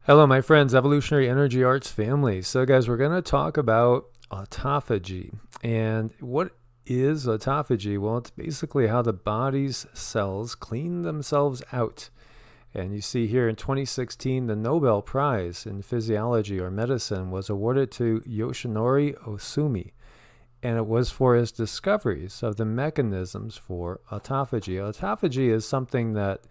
Hello, my friends, Evolutionary Energy Arts family. So, guys, we're going to talk about autophagy. And what is autophagy? Well, it's basically how the body's cells clean themselves out. And you see here in 2016, the Nobel Prize in Physiology or Medicine was awarded to Yoshinori Ohsumi. And it was for his discoveries of the mechanisms for autophagy. Autophagy is something that,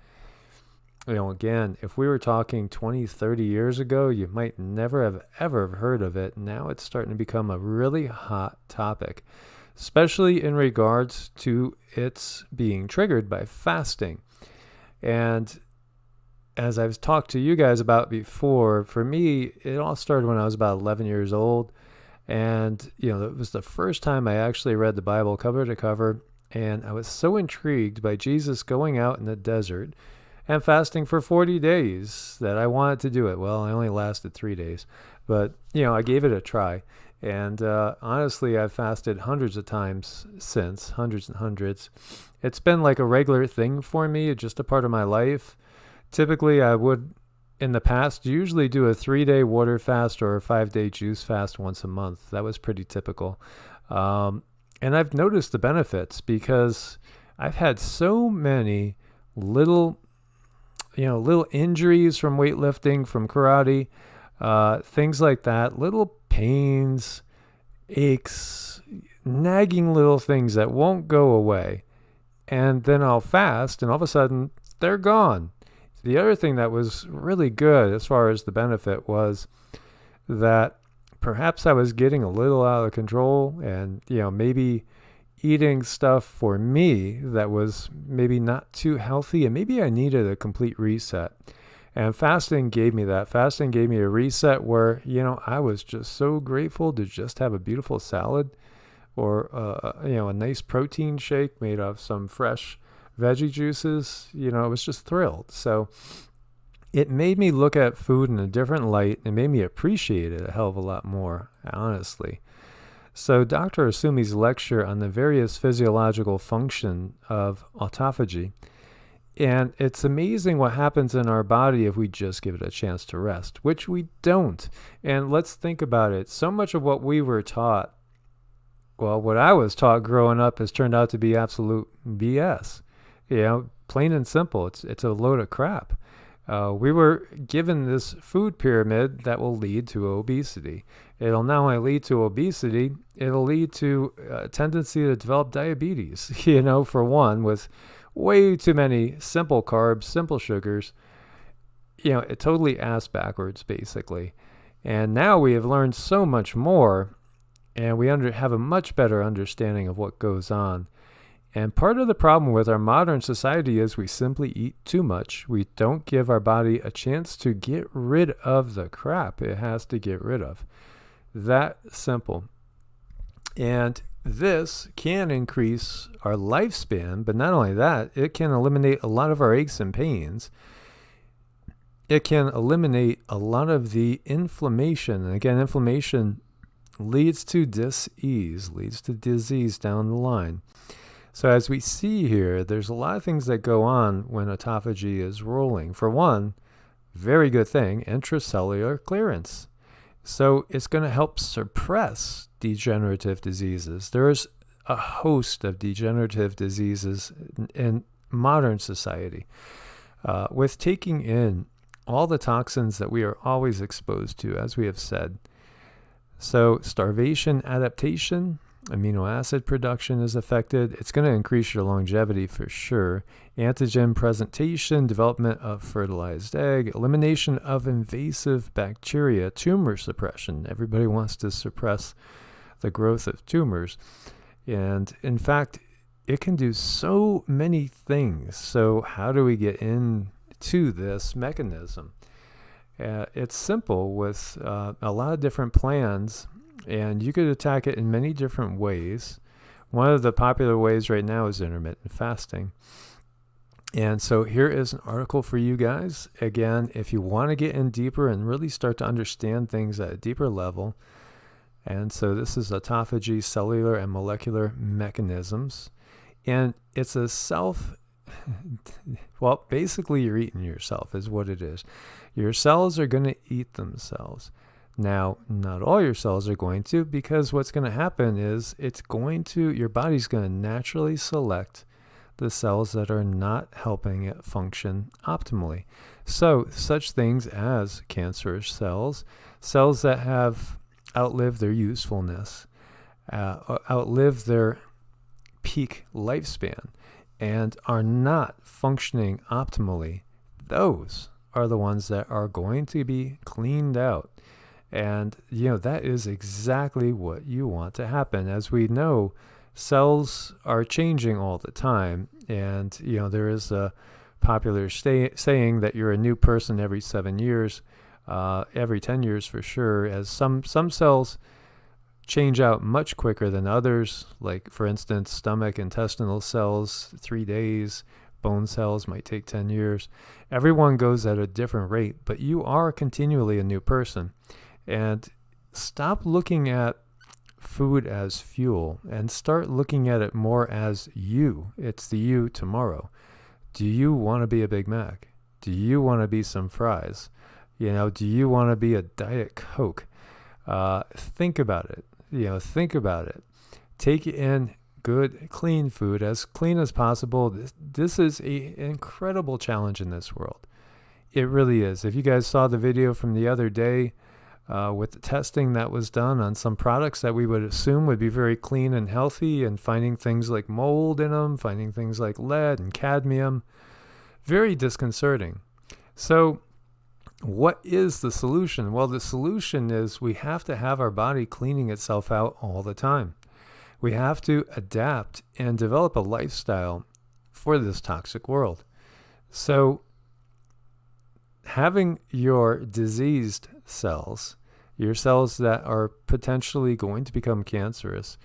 again, if we were talking 20, 30 years ago, you might never have ever heard of it. Now it's starting to become a really hot topic, especially in regards to its being triggered by fasting. And as I've talked to you guys about before, for me, it all started when I was about 11 years old. And, it was the first time I actually read the Bible cover to cover. And I was so intrigued by Jesus going out in the desert and fasting for 40 days that I wanted to do it. Well, I only lasted 3 days, but, I gave it a try. And honestly, I've fasted hundreds of times since, hundreds and hundreds. It's been like a regular thing for me, just a part of my life. Typically, I would, in the past, usually do a 3-day water fast or a 5-day juice fast once a month. That was pretty typical. And I've noticed the benefits because I've had so many little injuries from weightlifting, from karate, things like that, little pains, aches, nagging little things that won't go away. And then I'll fast and all of a sudden they're gone. The other thing that was really good as far as the benefit was that perhaps I was getting a little out of control and, maybe eating stuff for me that was maybe not too healthy, and maybe I needed a complete reset. And fasting gave me that. Fasting gave me a reset where, I was just so grateful to just have a beautiful salad or, a nice protein shake made of some fresh veggie juices. I was just thrilled. So it made me look at food in a different light and made me appreciate it a hell of a lot more, honestly. So Dr. Ohsumi's lecture on the various physiological function of autophagy, and it's amazing what happens in our body if we just give it a chance to rest, which we don't. And let's think about it. So much of what we were taught, what I was taught growing up has turned out to be absolute BS. Plain and simple. It's a load of crap. We were given this food pyramid that will lead to obesity. It'll not only lead to obesity, it'll lead to a tendency to develop diabetes, for one, with way too many simple carbs, simple sugars, it totally ass backwards, basically. And now we have learned so much more, and we have a much better understanding of what goes on. And part of the problem with our modern society is we simply eat too much. We don't give our body a chance to get rid of the crap it has to get rid of. That simple. And this can increase our lifespan, but not only that, it can eliminate a lot of our aches and pains. It can eliminate a lot of the inflammation. And again, inflammation leads to dis-ease, leads to disease down the line. So as we see here, there's a lot of things that go on when autophagy is rolling. For one, very good thing, intracellular clearance. So it's going to help suppress degenerative diseases. There's a host of degenerative diseases in modern society. With taking in all the toxins that we are always exposed to, as we have said. So starvation adaptation, amino acid production is affected. It's going to increase your longevity for sure. Antigen presentation, development of fertilized egg, elimination of invasive bacteria, tumor suppression. Everybody wants to suppress the growth of tumors. And in fact, it can do so many things. So how do we get into this mechanism? It's simple with a lot of different plans. And you could attack it in many different ways. One of the popular ways right now is intermittent fasting. And so here is an article for you guys. Again, if you want to get in deeper and really start to understand things at a deeper level. And so this is autophagy, cellular and molecular mechanisms. And it's a well, basically you're eating yourself is what it is. Your cells are going to eat themselves. Now, not all your cells are going to, because what's going to happen is your body's going to naturally select the cells that are not helping it function optimally. So, such things as cancerous cells, cells that have outlived their usefulness, outlived their peak lifespan, and are not functioning optimally, those are the ones that are going to be cleaned out. And, that is exactly what you want to happen. As we know, cells are changing all the time. And, there is a popular saying that you're a new person every 7 years, every 10 years for sure, as some cells change out much quicker than others. Like, for instance, stomach, intestinal cells, 3 days. Bone cells might take 10 years. Everyone goes at a different rate, but you are continually a new person. And stop looking at food as fuel and start looking at it more as you. It's the you tomorrow. Do you want to be a Big Mac? Do you want to be some fries? Do you want to be a Diet Coke? Think about it. Think about it. Take in good, clean food, as clean as possible. This is an incredible challenge in this world. It really is. If you guys saw the video from the other day, with the testing that was done on some products that we would assume would be very clean and healthy, and finding things like mold in them, finding things like lead and cadmium, very disconcerting. So what is the solution? Well, the solution is we have to have our body cleaning itself out all the time. We have to adapt and develop a lifestyle for this toxic world. So having your diseased cells, your cells that are potentially going to become cancerous,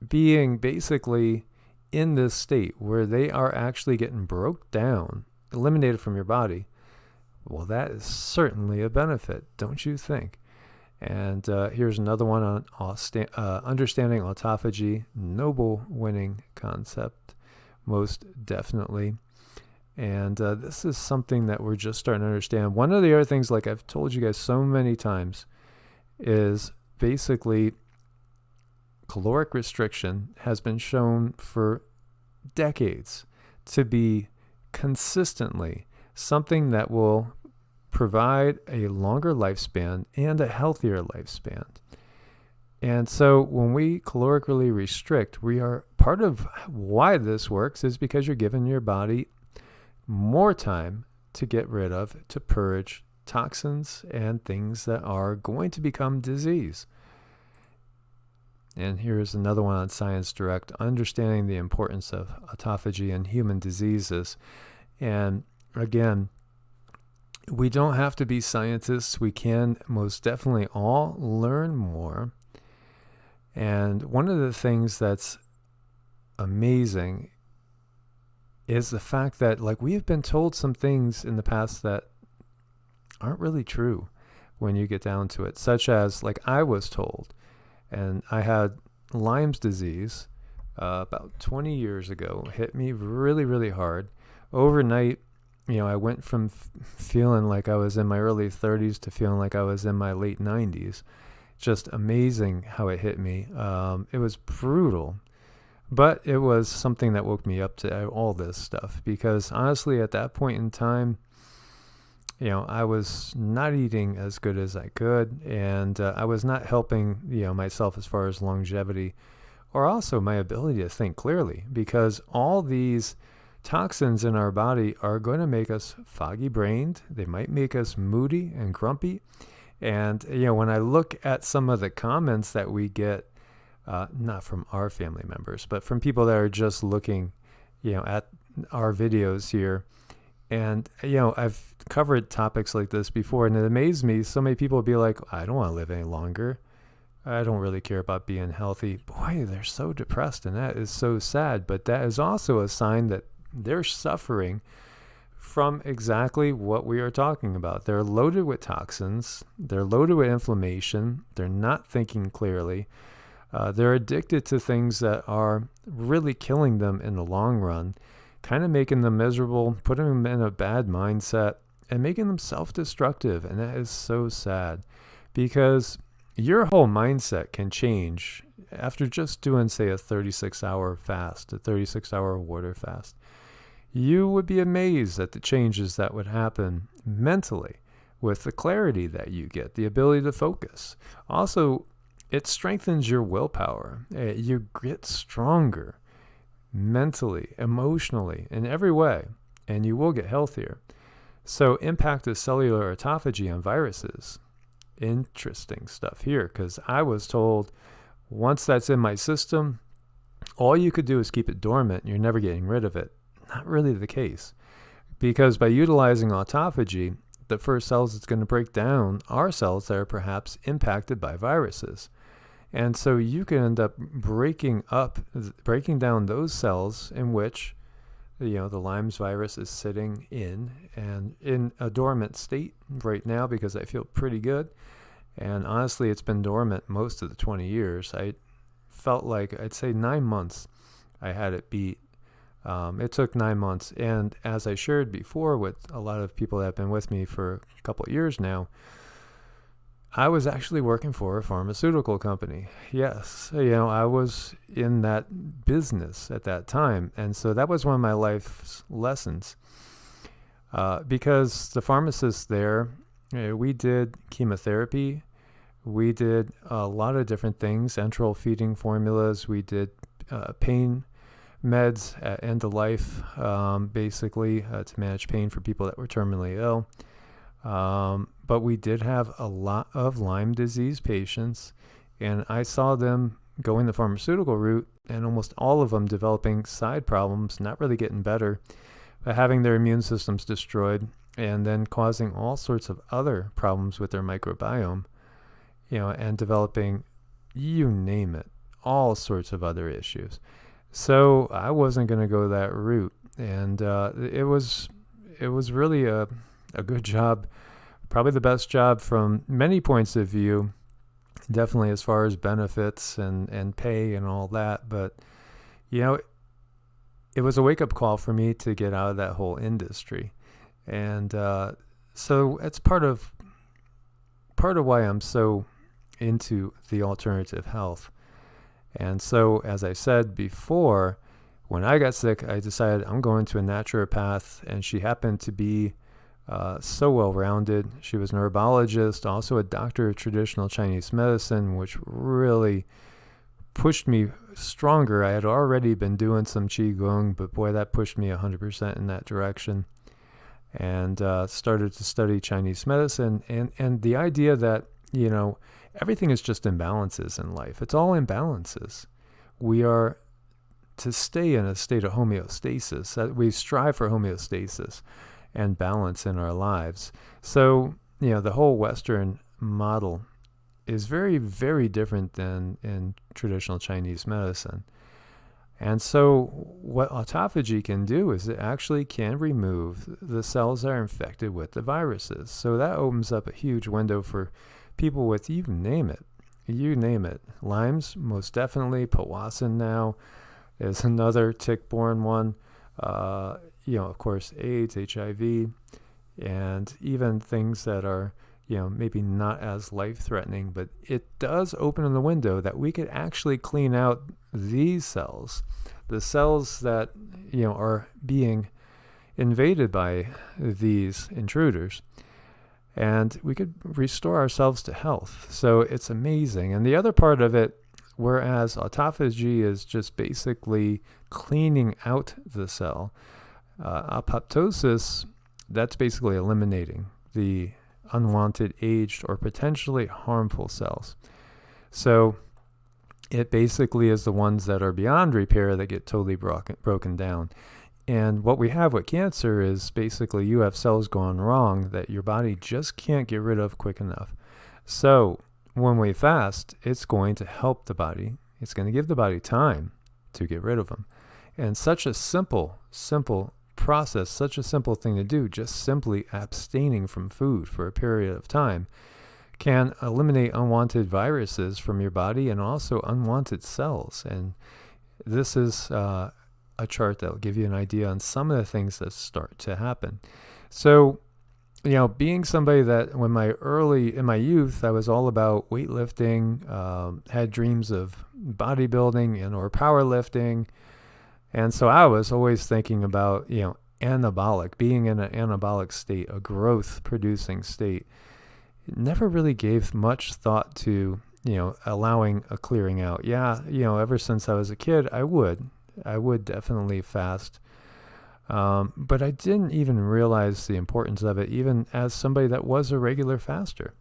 being basically in this state where they are actually getting broke down, eliminated from your body, well, that is certainly a benefit, don't you think? And here's another one on understanding autophagy, noble winning concept, most definitely. And this is something that we're just starting to understand. One of the other things, like I've told you guys so many times, is basically caloric restriction has been shown for decades to be consistently something that will provide a longer lifespan and a healthier lifespan. And so when we calorically restrict, we are part of why this works is because you're giving your body more time to get rid of, to purge toxins and things that are going to become disease. And here's another one on Science Direct, understanding the importance of autophagy and human diseases. And again, we don't have to be scientists. We can most definitely all learn more. And one of the things that's amazing is the fact that, like, we have been told some things in the past that aren't really true when you get down to it, such as, like, I was told, and I had Lyme's disease about 20 years ago, hit me really, really hard. Overnight, I went from feeling like I was in my early 30s to feeling like I was in my late 90s. Just amazing how it hit me. It was brutal. But it was something that woke me up to all this stuff, because honestly, at that point in time, I was not eating as good as I could, and I was not helping, myself as far as longevity, or also my ability to think clearly, because all these toxins in our body are going to make us foggy-brained. They might make us moody and grumpy. And, when I look at some of the comments that we get, not from our family members, but from people that are just looking, at our videos here. And, I've covered topics like this before, and it amazed me. So many people would be like, I don't want to live any longer. I don't really care about being healthy. Boy, they're so depressed, and that is so sad. But that is also a sign that they're suffering from exactly what we are talking about. They're loaded with toxins. They're loaded with inflammation. They're not thinking clearly. They're addicted to things that are really killing them in the long run. kind of making them miserable, putting them in a bad mindset, and making them self-destructive. And that is so sad, because your whole mindset can change after just doing, say, a 36-hour fast, a 36-hour water fast. You would be amazed at the changes that would happen mentally with the clarity that you get, the ability to focus. Also, it strengthens your willpower. You get stronger mentally, emotionally, in every way, and you will get healthier. So, impact of cellular autophagy on viruses. Interesting stuff here, because I was told once that's in my system, all you could do is keep it dormant and you're never getting rid of it. Not really the case, because by utilizing autophagy, the first cells it's going to break down are cells that are perhaps impacted by viruses. And so you can end up breaking down those cells in which, the Lyme's virus is sitting in, and in a dormant state right now, because I feel pretty good. And honestly, it's been dormant most of the 20 years. I felt like, I'd say 9 months I had it beat. It took 9 months. And as I shared before with a lot of people that have been with me for a couple of years now, I was actually working for a pharmaceutical company. Yes, I was in that business at that time. And so that was one of my life's lessons. Because the pharmacists there, we did chemotherapy. We did a lot of different things, enteral feeding formulas. We did pain meds at end of life, basically, to manage pain for people that were terminally ill. But we did have a lot of Lyme disease patients, and I saw them going the pharmaceutical route, and almost all of them developing side problems, not really getting better, but having their immune systems destroyed, and then causing all sorts of other problems with their microbiome, and developing, you name it, all sorts of other issues. So I wasn't going to go that route, and it was really a good job, probably the best job from many points of view, definitely as far as benefits and pay and all that. But it was a wake-up call for me to get out of that whole industry, and so it's part of why I'm so into the alternative health. And so, as I said before, when I got sick, I decided I'm going to a naturopath, and she happened to be so well-rounded. She was a neurobiologist, also a doctor of traditional Chinese medicine, which really pushed me stronger. I had already been doing some QiGong, but boy, that pushed me 100% in that direction. And started to study Chinese medicine, and the idea that, everything is just imbalances in life. It's all imbalances. We are to stay in a state of homeostasis. We strive for homeostasis and balance in our lives. So, the whole Western model is very, very different than in traditional Chinese medicine. And so what autophagy can do is it actually can remove the cells that are infected with the viruses. So that opens up a huge window for people with, you name it. Lyme's, most definitely. Powassan now is another tick-borne one. Of course, AIDS, HIV, and even things that are, maybe not as life-threatening, but it does open the window that we could actually clean out these cells, the cells that, are being invaded by these intruders, and we could restore ourselves to health. So it's amazing. And the other part of it, whereas autophagy is just basically cleaning out the cell, apoptosis, that's basically eliminating the unwanted, aged, or potentially harmful cells. So it basically is the ones that are beyond repair that get totally broken down. And what we have with cancer is basically you have cells gone wrong that your body just can't get rid of quick enough. So when we fast, it's going to help the body. It's going to give the body time to get rid of them. And such a simple process, such a simple thing to do, just simply abstaining from food for a period of time, can eliminate unwanted viruses from your body and also unwanted cells. And this is a chart that will give you an idea on some of the things that start to happen. So, being somebody that in my youth, I was all about weightlifting, had dreams of bodybuilding and or powerlifting. And so I was always thinking about, anabolic, being in an anabolic state, a growth producing state. It never really gave much thought to, allowing a clearing out. Yeah, ever since I was a kid, I would definitely fast. But I didn't even realize the importance of it, even as somebody that was a regular faster,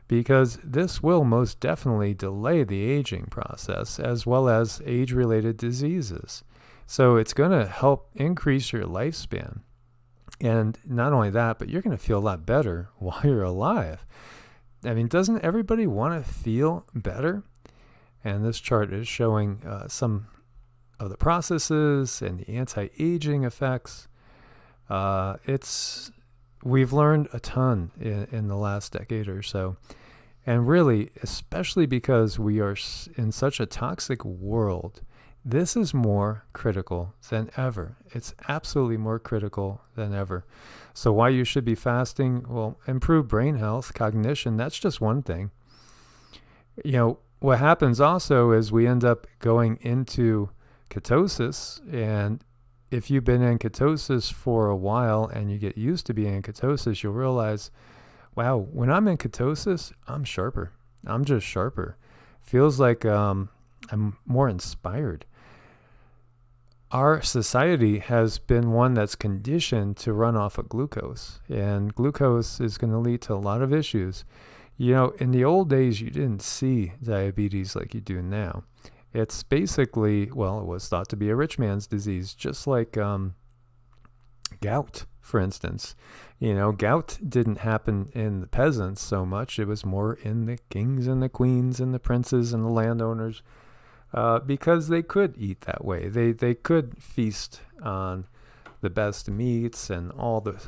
because this will most definitely delay the aging process as well as age-related diseases. So it's going to help increase your lifespan. And not only that, but you're going to feel a lot better while you're alive. I mean, doesn't everybody want to feel better? And this chart is showing some of the processes and the anti-aging effects. We've learned a ton in the last decade or so. And really, especially because we are in such a toxic world, this is more critical than ever. It's absolutely more critical than ever. So why you should be fasting? Well, improve brain health, cognition, that's just one thing. What happens also is we end up going into ketosis, and if you've been in ketosis for a while and you get used to being in ketosis, you'll realize, wow, when I'm in ketosis, I'm sharper. I'm just sharper. Feels like I'm more inspired. Our society has been one that's conditioned to run off of glucose, and glucose is going to lead to a lot of issues. In the old days, you didn't see diabetes like you do now. It's basically, it was thought to be a rich man's disease, just like gout, for instance. Gout didn't happen in the peasants so much. It was more in the kings and the queens and the princes and the landowners. Because they could eat that way. They could feast on the best meats and all the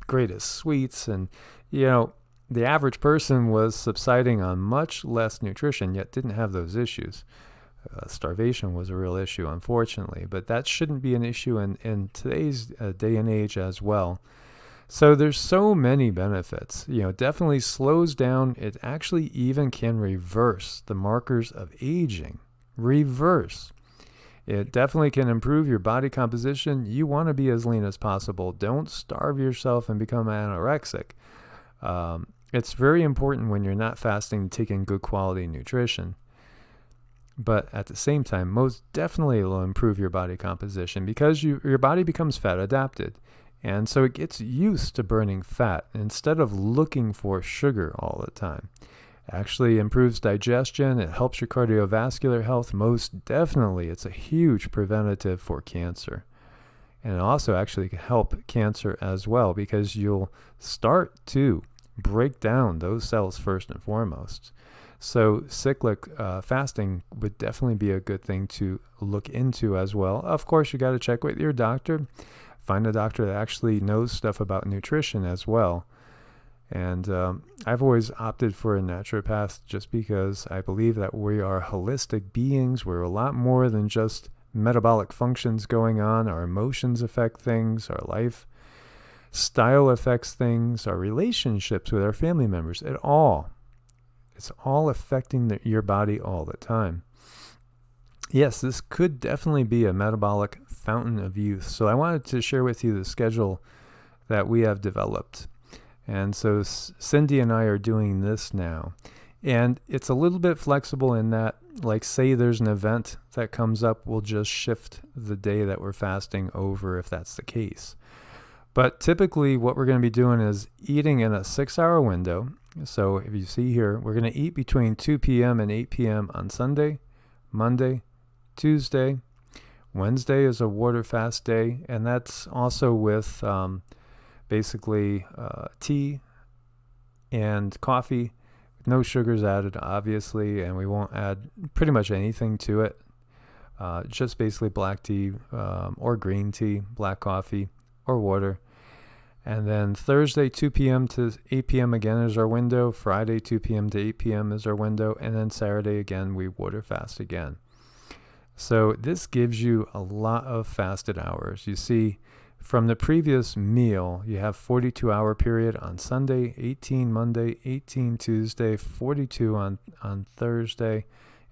greatest sweets. And, the average person was subsiding on much less nutrition, yet didn't have those issues. Starvation was a real issue, unfortunately. But that shouldn't be an issue in today's day and age as well. So there's so many benefits. Definitely slows down. It actually even can reverse the markers of aging. Reverse. It definitely can improve your body composition. You want to be as lean as possible. Don't starve yourself and become anorexic. It's very important when you're not fasting to take in good quality nutrition. But at the same time, most definitely it will improve your body composition because your body becomes fat adapted. And so it gets used to burning fat instead of looking for sugar all the time. Actually improves digestion. It helps your cardiovascular health. Most definitely, it's a huge preventative for cancer. And it also actually can help cancer as well because you'll start to break down those cells first and foremost. So cyclic fasting would definitely be a good thing to look into as well. Of course, you got to check with your doctor. Find a doctor that actually knows stuff about nutrition as well. And I've always opted for a naturopath just because I believe that we are holistic beings. We're a lot more than just metabolic functions going on. Our emotions affect things. Our lifestyle affects things. Our relationships with our family members. It's all affecting your body all the time. Yes, this could definitely be a metabolic fountain of youth. So I wanted to share with you the schedule that we have developed. And so Cindy and I are doing this now. And it's a little bit flexible in that, like, say there's an event that comes up, we'll just shift the day that we're fasting over if that's the case. But typically what we're going to be doing is eating in a 6-hour window. So if you see here, we're going to eat between 2 p.m. and 8 p.m. on Sunday, Monday, Tuesday. Wednesday is a water fast day, and that's also with basically tea and coffee, no sugars added, obviously, and we won't add pretty much anything to it. Just basically black tea or green tea, black coffee or water. And then Thursday, 2 p.m. to 8 p.m. again is our window. Friday, 2 p.m. to 8 p.m. is our window. And then Saturday, again, we water fast again. So this gives you a lot of fasted hours. You see, from the previous meal, you have 42-hour period on Sunday, 18 Monday, 18 Tuesday, 42 on Thursday,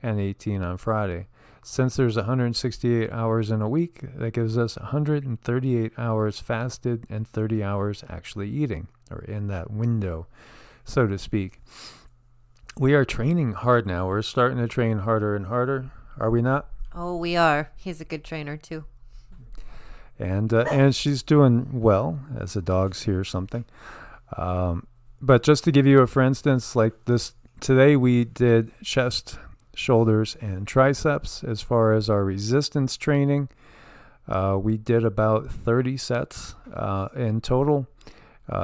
and 18 on Friday. Since there's 168 hours in a week, that gives us 138 hours fasted and 30 hours actually eating, or in that window, so to speak. We are training hard now. We're starting to train harder and harder. Are we not? Oh, we are. He's a good trainer too. And she's doing well, as the dogs hear something. But just to give you a for instance, like this, today we did chest, shoulders, and triceps. As far as our resistance training, we did about 30 sets in total.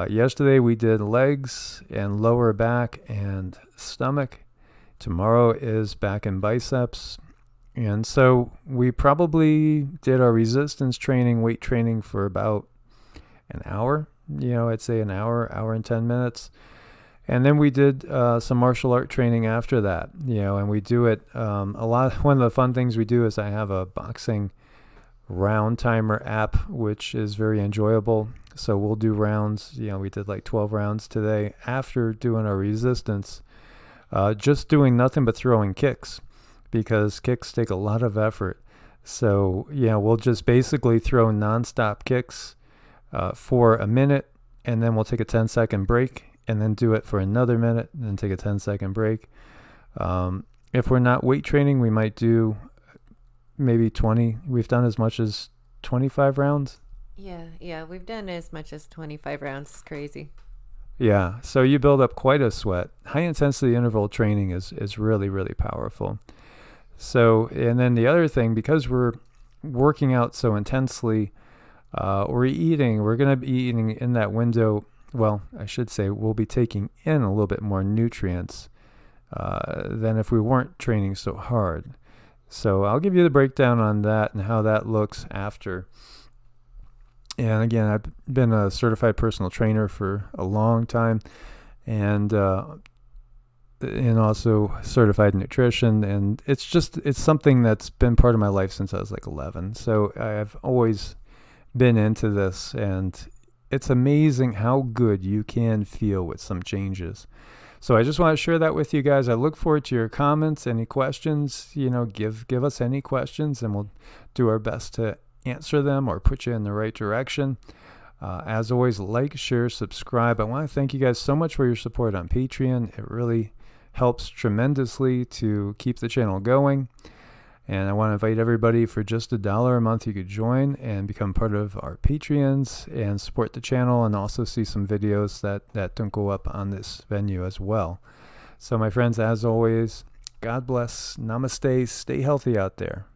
Yesterday we did legs and lower back and stomach. Tomorrow is back and biceps. And so we probably did our resistance training, weight training for about an hour. I'd say an hour and 10 minutes. And then we did some martial art training after that, and we do it a lot. One of the fun things we do is I have a boxing round timer app, which is very enjoyable. So we'll do rounds. We did like 12 rounds today after doing our resistance, just doing nothing but throwing kicks, because kicks take a lot of effort. So we'll just basically throw nonstop kicks for a minute, and then we'll take a 10-second break, and then do it for another minute, and then take a 10-second break. If we're not weight training, we might do maybe 20. We've done as much as 25 rounds. Yeah, we've done as much as 25 rounds. It's crazy. Yeah, so you build up quite a sweat. High intensity interval training is really, really powerful. So, and then the other thing, because we're working out so intensely, we're going to be eating in that window. Well, I should say we'll be taking in a little bit more nutrients than if we weren't training so hard. So I'll give you the breakdown on that and how that looks after. And again, I've been a certified personal trainer for a long time, and also certified nutrition. And it's something that's been part of my life since I was like 11. So I've always been into this, and it's amazing how good you can feel with some changes. So I just want to share that with you guys. I look forward to your comments, any questions. Give us any questions, and we'll do our best to answer them or put you in the right direction. As always, like, share, subscribe. I want to thank you guys so much for your support on Patreon. It really helps tremendously to keep the channel going. And I want to invite everybody, for just $1 a month, you could join and become part of our Patreons and support the channel, and also see some videos that don't go up on this venue as well. So my friends, as always, God bless, namaste, stay healthy out there.